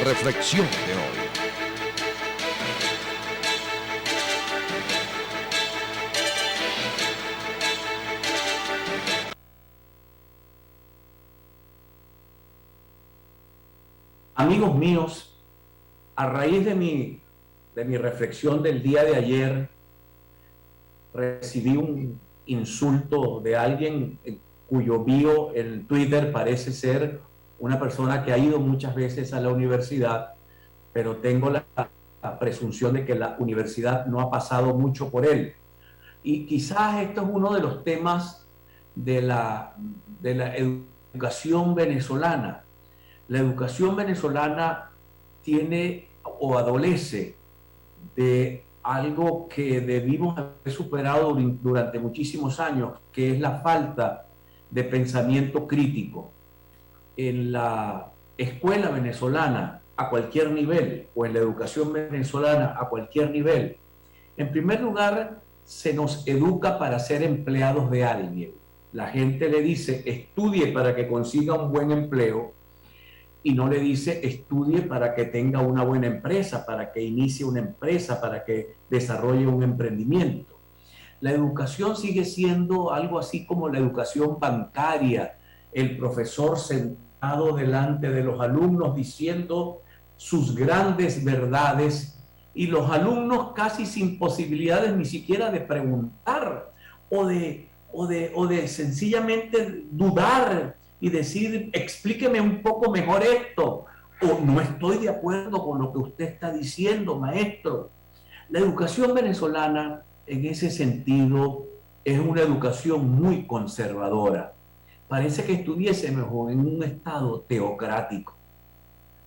Reflexión de hoy. Amigos míos, a raíz de mi reflexión del día de ayer, recibí un insulto de alguien cuyo bio en Twitter parece ser una persona que ha ido muchas veces a la universidad, pero tengo la presunción de que la universidad no ha pasado mucho por él. Y quizás esto es uno de los temas de la educación venezolana. La educación venezolana tiene o adolece de algo que debimos haber superado durante muchísimos años, que es la falta de pensamiento crítico. En la escuela venezolana, a cualquier nivel, o en la educación venezolana, a cualquier nivel, en primer lugar, se nos educa para ser empleados de alguien. La gente le dice, estudie para que consiga un buen empleo, y no le dice estudie para que tenga una buena empresa, para que inicie una empresa, para que desarrolle un emprendimiento. La educación sigue siendo algo así como la educación bancaria, el profesor sentado delante de los alumnos diciendo sus grandes verdades y los alumnos casi sin posibilidades ni siquiera de preguntar o de sencillamente dudar y decir, explíqueme un poco mejor esto, o no estoy de acuerdo con lo que usted está diciendo, maestro. La educación venezolana, en ese sentido, es una educación muy conservadora. Parece que estuviésemos en un estado teocrático.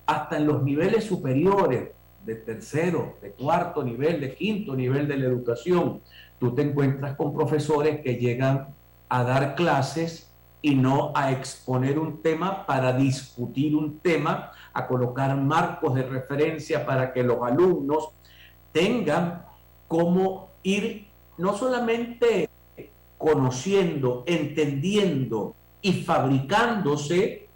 Hasta en los niveles superiores, de tercero, de cuarto nivel, de quinto nivel de la educación, tú te encuentras con profesores que llegan a dar clases y no a exponer un tema para discutir un tema, a colocar marcos de referencia para que los alumnos tengan cómo ir no solamente conociendo, entendiendo y fabricándose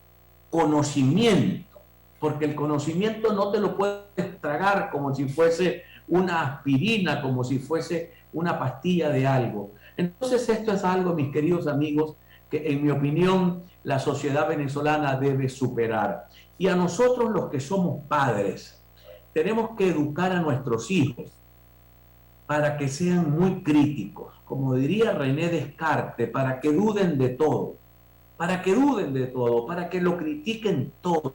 conocimiento, porque el conocimiento no te lo puedes tragar como si fuese una aspirina, como si fuese una pastilla de algo. Entonces esto es algo, mis queridos amigos, que en mi opinión la sociedad venezolana debe superar. Y a nosotros los que somos padres, tenemos que educar a nuestros hijos para que sean muy críticos, como diría René Descartes, para que duden de todo, para que duden de todo, para que lo critiquen todo,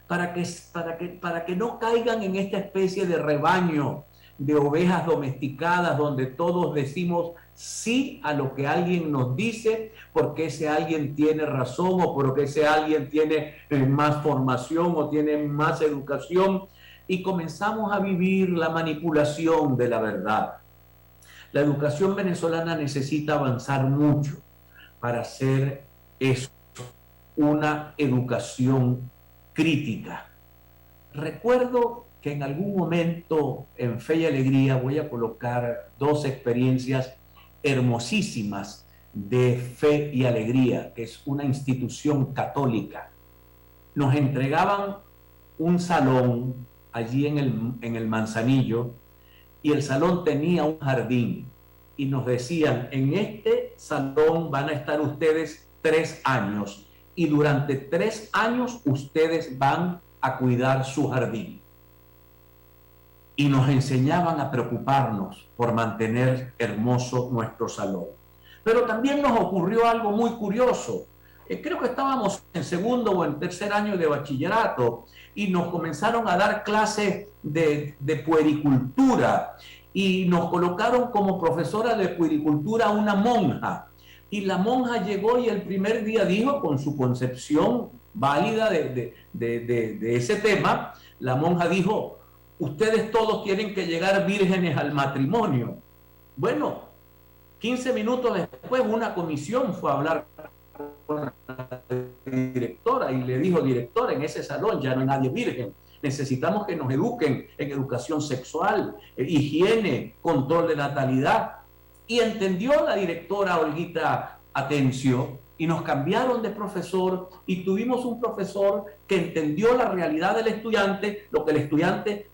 para que no caigan en esta especie de rebaño de ovejas domesticadas donde todos decimos sí a lo que alguien nos dice porque ese alguien tiene razón o porque ese alguien tiene más formación o tiene más educación y comenzamos a vivir la manipulación de la verdad. La educación venezolana necesita avanzar mucho para hacer eso, una educación crítica. Recuerdo que en algún momento en Fe y Alegría voy a colocar dos experiencias hermosísimas de Fe y Alegría, que es una institución católica. Nos entregaban un salón allí en el Manzanillo y el salón tenía un jardín y nos decían, en este salón van a estar ustedes 3 años y durante 3 años ustedes van a cuidar su jardín. Y nos enseñaban a preocuparnos por mantener hermoso nuestro salón. Pero también nos ocurrió algo muy curioso. Creo que estábamos en segundo o en tercer año de bachillerato y nos comenzaron a dar clases de puericultura y nos colocaron como profesora de puericultura a una monja. Y la monja llegó y el primer día dijo, con su concepción válida de ese tema, la monja dijo, ustedes todos tienen que llegar vírgenes al matrimonio. Bueno, 15 minutos después una comisión fue a hablar con la directora y le dijo, directora, en ese salón ya no hay nadie virgen. Necesitamos que nos eduquen en educación sexual, higiene, control de natalidad. Y entendió la directora Olguita Atencio y nos cambiaron de profesor y tuvimos un profesor que entendió la realidad del estudiante, lo que el estudiante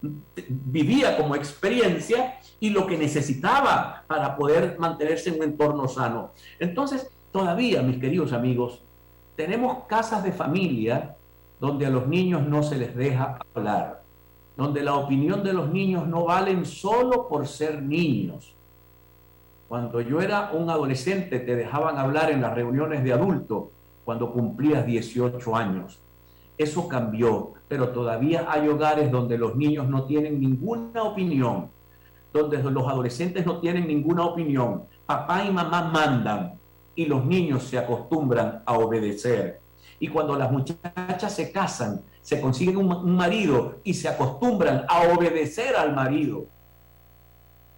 vivía como experiencia y lo que necesitaba para poder mantenerse en un entorno sano. Entonces, todavía, mis queridos amigos, tenemos casas de familia donde a los niños no se les deja hablar, donde la opinión de los niños no valen solo por ser niños. Cuando yo era un adolescente te dejaban hablar en las reuniones de adultos cuando cumplías 18 años. Eso cambió, pero todavía hay hogares donde los niños no tienen ninguna opinión, donde los adolescentes no tienen ninguna opinión. Papá y mamá mandan y los niños se acostumbran a obedecer. Y cuando las muchachas se casan, se consiguen un marido y se acostumbran a obedecer al marido.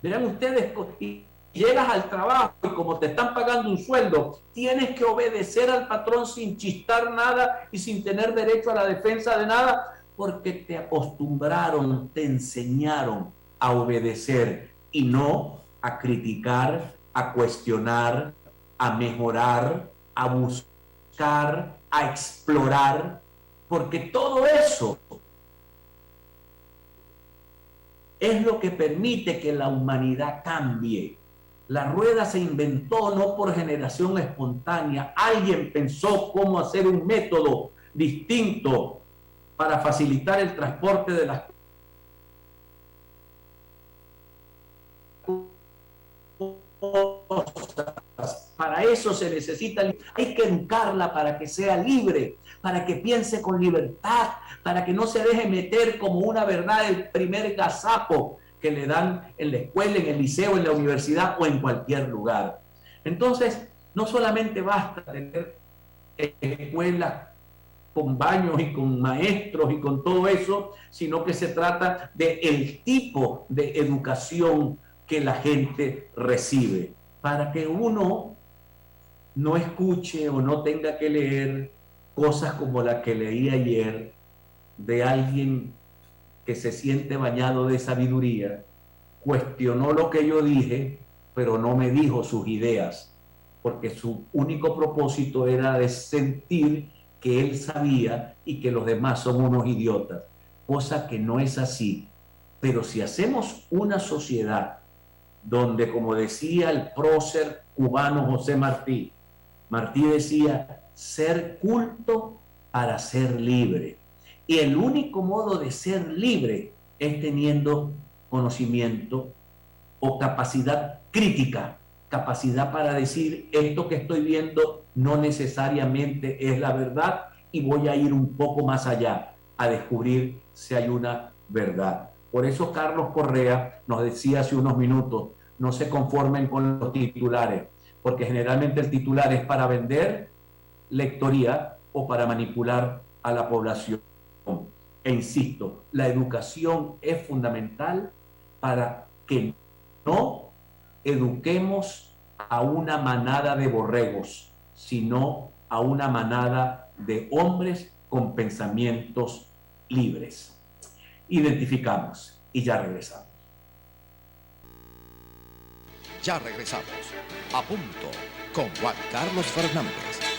Verán ustedes, y llegas al trabajo y como te están pagando un sueldo, tienes que obedecer al patrón sin chistar nada y sin tener derecho a la defensa de nada, porque te acostumbraron, te enseñaron a obedecer y no a criticar, a cuestionar, a mejorar, a buscar, a explorar, porque todo eso es lo que permite que la humanidad cambie. La rueda se inventó no por generación espontánea. Alguien pensó cómo hacer un método distinto para facilitar el transporte de las cosas. Para eso se necesita, hay que educarla para que sea libre, para que piense con libertad, para que no se deje meter como una verdad el primer gazapo que le dan en la escuela, en el liceo, en la universidad o en cualquier lugar. Entonces, no solamente basta tener escuelas con baños y con maestros y con todo eso, sino que se trata del tipo de educación que la gente recibe, para que uno no escuche o no tenga que leer cosas como la que leí ayer de alguien que se siente bañado de sabiduría, cuestionó lo que yo dije, pero no me dijo sus ideas, porque su único propósito era de sentir que él sabía y que los demás son unos idiotas, cosa que no es así. Pero si hacemos una sociedad donde, como decía el prócer cubano José Martí, Martí decía, ser culto para ser libre. Y el único modo de ser libre es teniendo conocimiento o capacidad crítica, capacidad para decir esto que estoy viendo no necesariamente es la verdad y voy a ir un poco más allá a descubrir si hay una verdad. Por eso Carlos Correa nos decía hace unos minutos, no se conformen con los titulares, porque generalmente el titular es para vender lectoría o para manipular a la población. E insisto, la educación es fundamental para que no eduquemos a una manada de borregos, sino a una manada de hombres con pensamientos libres. Identificamos y ya regresamos. Ya regresamos. A punto con Juan Carlos Fernández.